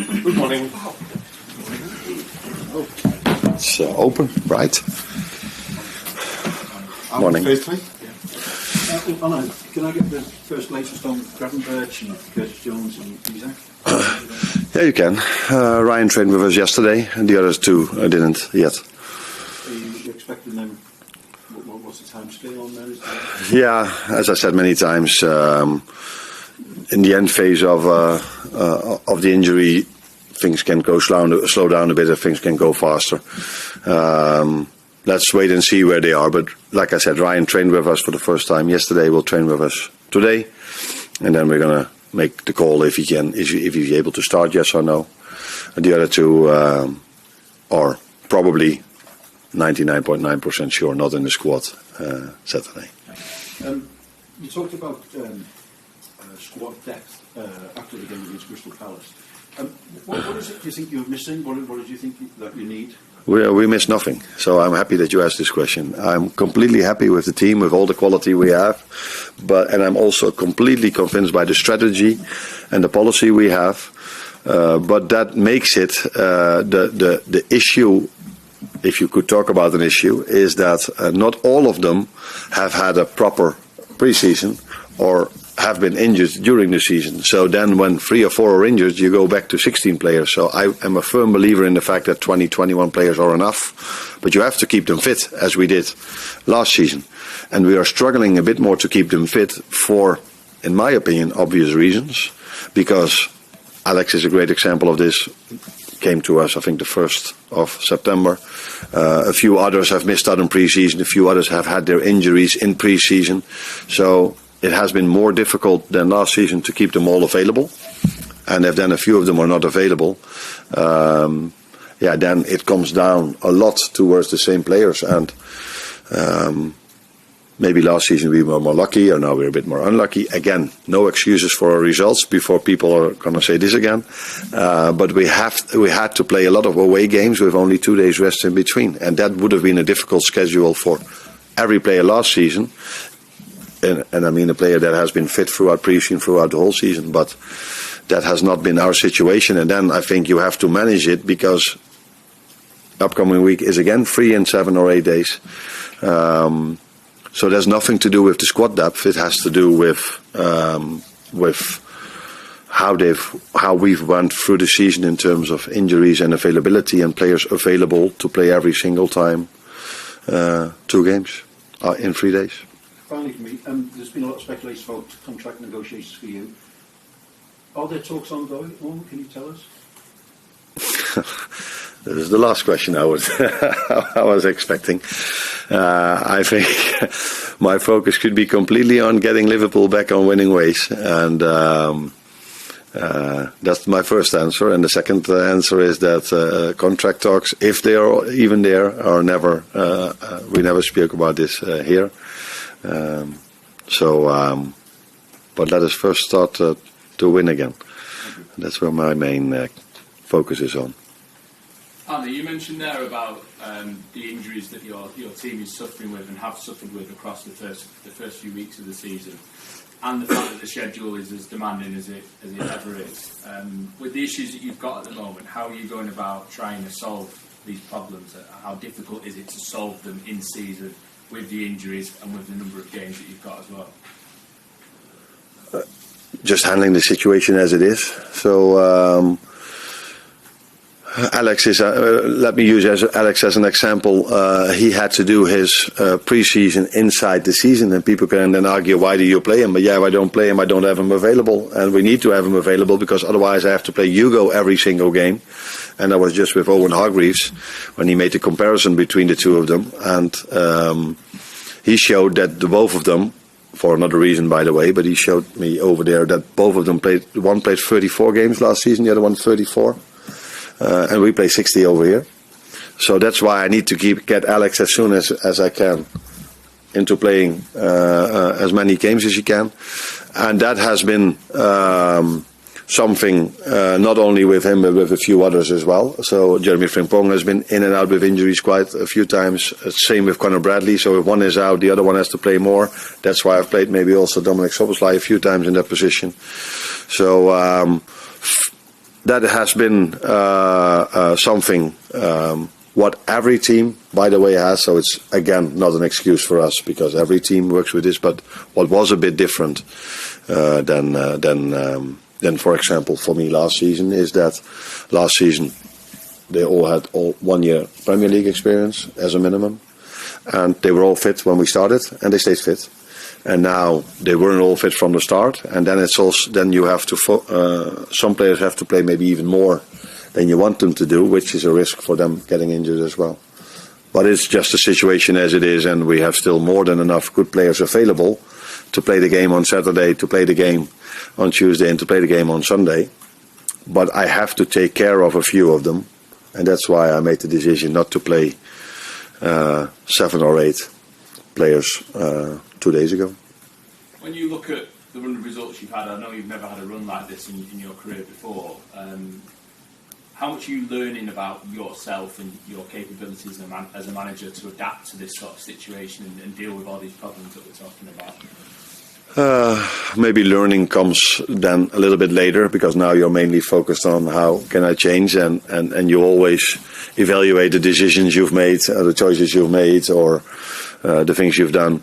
Good morning. It's open, right? Morning. Firstly, Arne, can I get the first latest on Gravenberch and Curtis Jones and Isaac? Yeah, you can. Ryan trained with us yesterday, and the others two didn't yet. Are you expecting them? What's the time scale on those? Yeah, as I said many times, in the end phase of the injury, things can go slow down a bit, and things can go faster. Let's wait and see where they are. But like I said, Ryan trained with us for the first time yesterday. Will train with us today, and then we're gonna make the call if he's able to start, yes or no. And the other two are probably 99.9% sure not in the squad Saturday. You talked about squad depth after the game against Crystal Palace. What is it do you think you're missing? What do you think that you need? We miss nothing, so I'm happy that you asked this question. I'm completely happy with the team, with all the quality we have, and I'm also completely convinced by the strategy and the policy we have. But that makes it the issue, if you could talk about an issue, is that not all of them have had a proper pre-season or have been injured during the season. So then when 3 or 4 are injured, you go back to 16 players. So I am a firm believer in the fact that 20, 21 players are enough. But you have to keep them fit, as we did last season. And we are struggling a bit more to keep them fit for, in my opinion, obvious reasons. Because Alex is a great example of this. Came to us, I think, the 1st of September. A few others have missed out on pre-season. A few others have had their injuries in pre-season. So it has been more difficult than last season to keep them all available. And if then a few of them are not available, then it comes down a lot towards the same players. And maybe last season we were more lucky, or now we're a bit more unlucky. Again, no excuses for our results before people are going to say this again. But we had to play a lot of away games with only 2 days rest in between. And that would have been a difficult schedule for every player last season. And I mean a player that has been fit throughout pre-season, throughout the whole season, but that has not been our situation. And then I think you have to manage it, because upcoming week is again free in 7 or 8 days. So there's nothing to do with the squad depth. It has to do with how we've went through the season in terms of injuries and availability, and players available to play every single time 2 games in 3 days. Finally, for me, there's been a lot of speculation about contract negotiations for you. Are there talks ongoing at the moment? Can you tell us? This is the last question I was expecting. I think my focus could be completely on getting Liverpool back on winning ways, and that's my first answer. And the second answer is that contract talks, if they are even there, are never. We never speak about this here. But let us first start to win again. That's where my main focus is on. Arne, you mentioned there about the injuries that your team is suffering with and have suffered with across the first few weeks of the season, and the fact that the schedule is as demanding as it ever is. With the issues that you've got at the moment, how are you going about trying to solve these problems? How difficult is it to solve them in season, with the injuries and with the number of games that you've got as well? Just handling the situation as it is. So Alex is. Let me use Alex as an example. He had to do his pre-season inside the season, and people can then argue, why do you play him? But if I don't play him, I don't have him available, and we need to have him available, because otherwise I have to play Hugo every single game. And I was just with Owen Hargreaves when he made the comparison between the two of them, and he showed that the both of them, for another reason by the way, but he showed me over there that both of them played. One played 34 games last season, the other one 34. And we play 60 over here. So that's why I need to get Alex as soon as I can into playing as many games as he can. And that has been something not only with him but with a few others as well. So Jeremy Frimpong has been in and out with injuries quite a few times. Same with Conor Bradley. So if one is out, the other one has to play more. That's why I've played maybe also Dominic Szoboszlai a few times in that position. So that has been something what every team, by the way, has. So it's again not an excuse for us because every team works with this. But what was a bit different than for example for me last season is that last season they all had 1 year Premier League experience as a minimum, and they were all fit when we started, and they stayed fit. And now they weren't all fit from the start, and then it's also then you have to some players have to play maybe even more than you want them to do, which is a risk for them getting injured as well. But it's just a situation as it is, and we have still more than enough good players available to play the game on Saturday, to play the game on Tuesday, and to play the game on Sunday. But I have to take care of a few of them, and that's why I made the decision not to play 7 or 8 players 2 days ago. When you look at the run of results you've had, I know you've never had a run like this in your career before. How much are you learning about yourself and your capabilities as a manager to adapt to this sort of situation and deal with all these problems that we're talking about? Maybe learning comes then a little bit later, because now you're mainly focused on how can I change, and you always evaluate the decisions you've made, the choices you've made, or the things you've done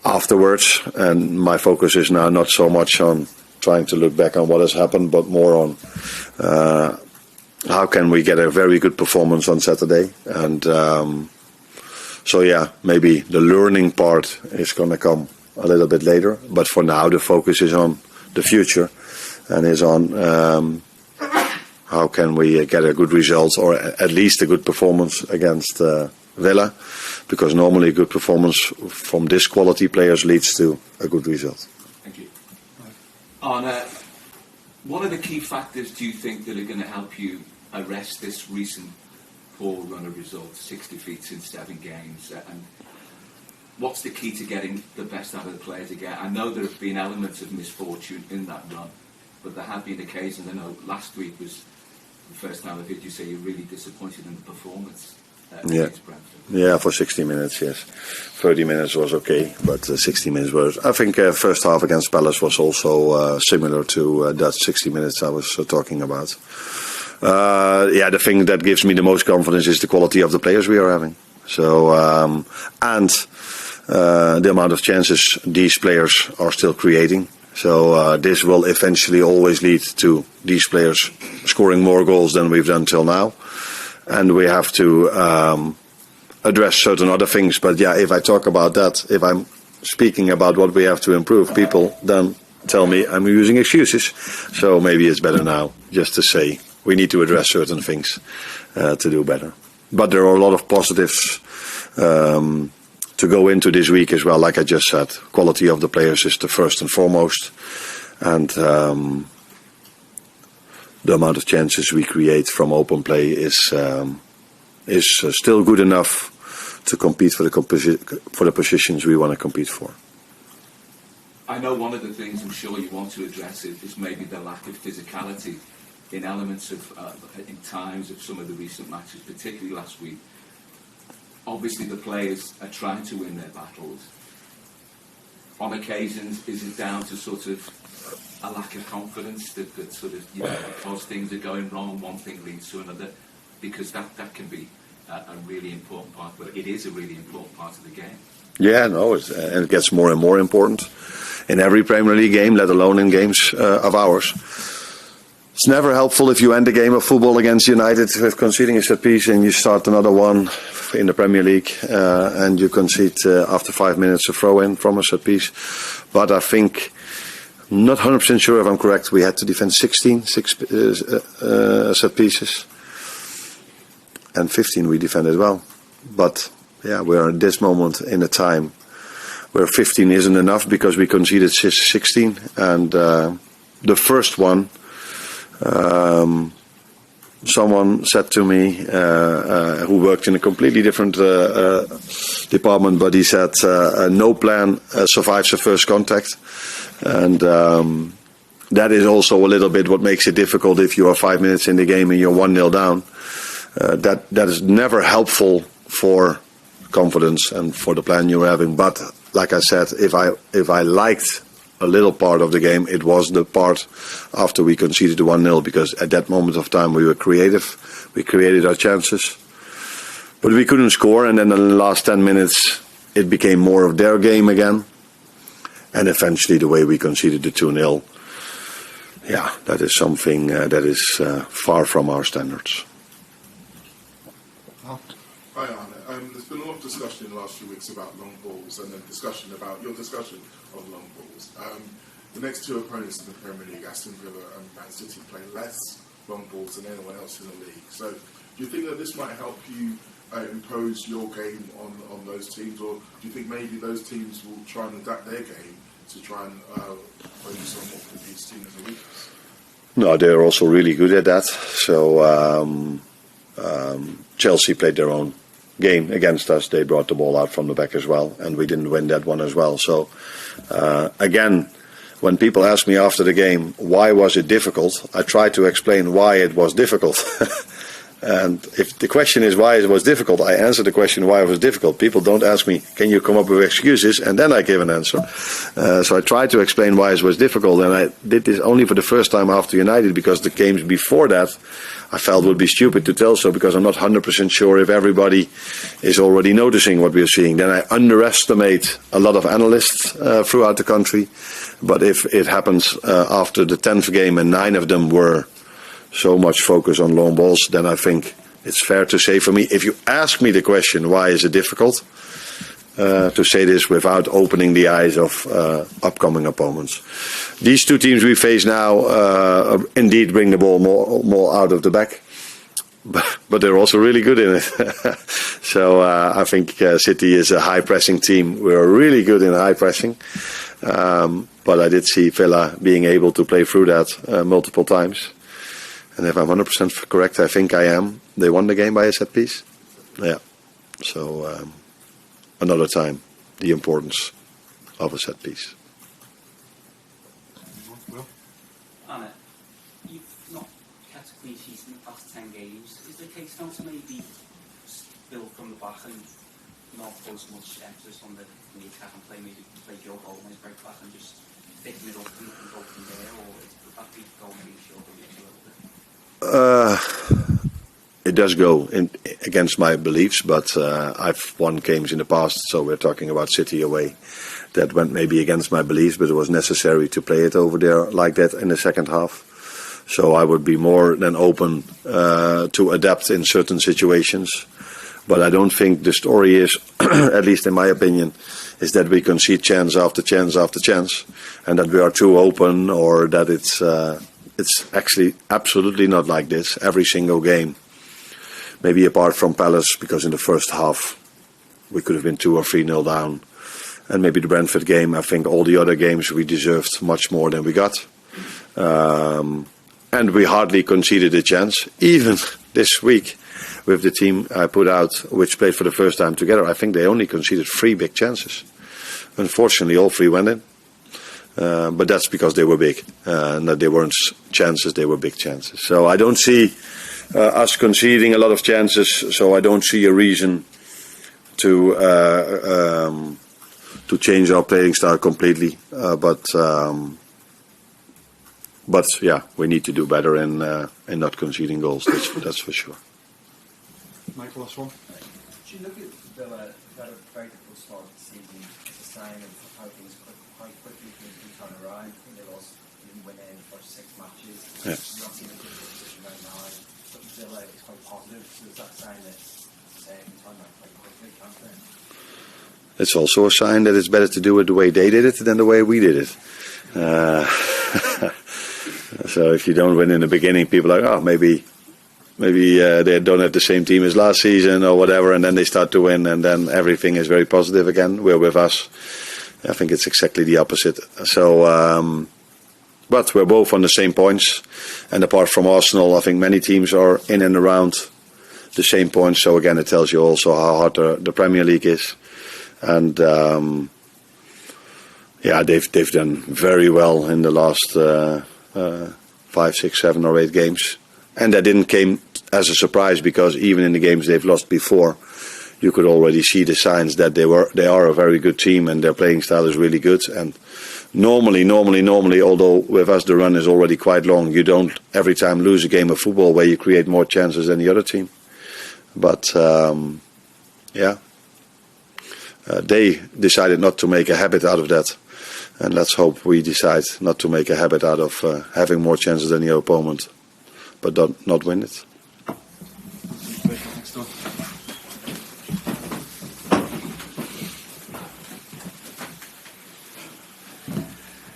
afterwards. And my focus is now not so much on trying to look back on what has happened, but more on how can we get a very good performance on Saturday. And so yeah, maybe the learning part is going to come a little bit later, but for now the focus is on the future and is on how can we get a good result, or at least a good performance against Villa, because normally a good performance from this quality players leads to a good result. Thank you. Arne, what are the key factors do you think that are going to help you arrest this recent poor run of results, 6 defeats in 7 games, and what's the key to getting the best out of the players again? I know there have been elements of misfortune in that run, but there have been occasions. I know last week was the first time I've heard you say you're really disappointed in the performance against Brentford. Yeah, for 60 minutes, yes. 30 minutes was okay, but 60 minutes was... I think first half against Palace was also similar to that 60 minutes I was talking about. The thing that gives me the most confidence is the quality of the players we are having. So, and the amount of chances these players are still creating. So this will eventually always lead to these players scoring more goals than we've done till now. And we have to address certain other things. But yeah, if I talk about that, if I'm speaking about what we have to improve, people then tell me I'm using excuses. So maybe it's better now just to say we need to address certain things to do better. But there are a lot of positives to go into this week as well. Like I just said, quality of the players is the first and foremost, and the amount of chances we create from open play is still good enough to compete for the positions we want to compete for. I know one of the things I'm sure you want to address is maybe the lack of physicality in elements of, in times of some of the recent matches, particularly last week. Obviously the players are trying to win their battles. On occasions, is it down to sort of a lack of confidence that sort of, because things are going wrong, one thing leads to another? Because that can be a really important part, but it is a really important part of the game. Yeah, no, and it gets more and more important in every Premier League game, let alone in games of ours. It's never helpful if you end a game of football against United with conceding a set piece and you start another one in the Premier League and you concede after 5 minutes a throw-in from a set piece. But I think, not 100% sure if I'm correct, we had to defend 16 set pieces, and 15 we defended well. But yeah, we are at this moment in a time where 15 isn't enough because we conceded 16, and the first one, someone said to me, who worked in a completely different department, but he said no plan survives the first contact, and that is also a little bit what makes it difficult if you are 5 minutes in the game and you're 1-0 down. That is never helpful for confidence and for the plan you're having. But like I said, if I liked a little part of the game. It was the part after we conceded the 1-0, because at that moment of time we were creative. We created our chances, but we couldn't score. And then in the last 10 minutes, it became more of their game again. And eventually, the way we conceded the 2-0, yeah, that is something that is far from our standards. Hi, Arne. There's been a lot of discussion in the last few weeks about long balls, and then discussion about your discussion of long balls. The next two opponents in the Premier League, Aston Villa and Man City, play less long balls than anyone else in the league. So, do you think that this might help you impose your game on those teams, or do you think maybe those teams will try and adapt their game to try and focus on what could be seen as a weakness? No, they're also really good at that. So Chelsea played their own game against us. They brought the ball out from the back as well, and we didn't win that one as well. So again, when people ask me after the game, why was it difficult, I try to explain why it was difficult. And if the question is why it was difficult, I answer the question why it was difficult. People don't ask me, can you come up with excuses? And then I give an answer. So I try to explain why it was difficult. And I did this only for the first time after United, because the games before that I felt would be stupid to tell so, because I'm not 100% sure if everybody is already noticing what we're seeing. Then I underestimate a lot of analysts throughout the country. But if it happens after the 10th game and 9 of them were so much focus on long balls, then I think it's fair to say for me, if you ask me the question, why is it difficult, to say this without opening the eyes of upcoming opponents. These two teams we face now indeed bring the ball more out of the back, but they're also really good in it. So I think City is a high pressing team. We're really good in high pressing. But I did see Villa being able to play through that multiple times. And if I'm 100% correct, I think I am. They won the game by a set piece. Yeah. So another time, the importance of a set piece. Arne, you've not kept a clean sheet in the past 10 games. Is the case now to maybe build from the back and not put as much emphasis on the attack and maybe play Joe Gomez break back and just stick middle and go from there, or would that be going maybe short of a little bit? It does go against my beliefs, but I've won games in the past, so we're talking about City away, that went maybe against my beliefs, but it was necessary to play it over there like that in the second half. So I would be more than open to adapt in certain situations. But I don't think the story is, at least in my opinion, is that we concede chance after chance after chance, and that we are too open, or that it's actually absolutely not like this every single game. Maybe apart from Palace, because in the first half we could have been 2 or 3-0 down. And maybe the Brentford game, I think all the other games we deserved much more than we got. And we hardly conceded a chance. Even this week with the team I put out, which played for the first time together, I think they only conceded 3 big chances. Unfortunately, all 3 went in. But that's because they were big. No, they weren't chances, they were big chances. So I don't see us conceding a lot of chances, so I don't see a reason to change our playing style completely. But yeah, we need to do better in not conceding goals, that's for sure. Michael, last one. Do you look at Villa, that a very difficult start of the season as a sign of how things quite quickly can turn around? They lost, didn't win in the first 6 matches. Yeah. You're not in a good position right now, but Villa is quite positive. So is that a sign that they can turn that quite quickly, can't they? It's also a sign that it's better to do it the way they did it than the way we did it. So if you don't win in the beginning, people are like, oh, maybe they don't have the same team as last season or whatever, and then they start to win, and then everything is very positive again. We're with us. I think it's exactly the opposite. So, but we're both on the same points, and apart from Arsenal, I think many teams are in and around the same points. So again, it tells you also how hard the Premier League is, and yeah, they've done very well in the last 5, 6, 7 or 8 games. And that didn't came as a surprise, because even in the games they've lost before, you could already see the signs that they are a very good team and their playing style is really good. And normally, although with us the run is already quite long, you don't every time lose a game of football where you create more chances than the other team. But they decided not to make a habit out of that. And let's hope we decide not to make a habit out of having more chances than the opponent, but not win it.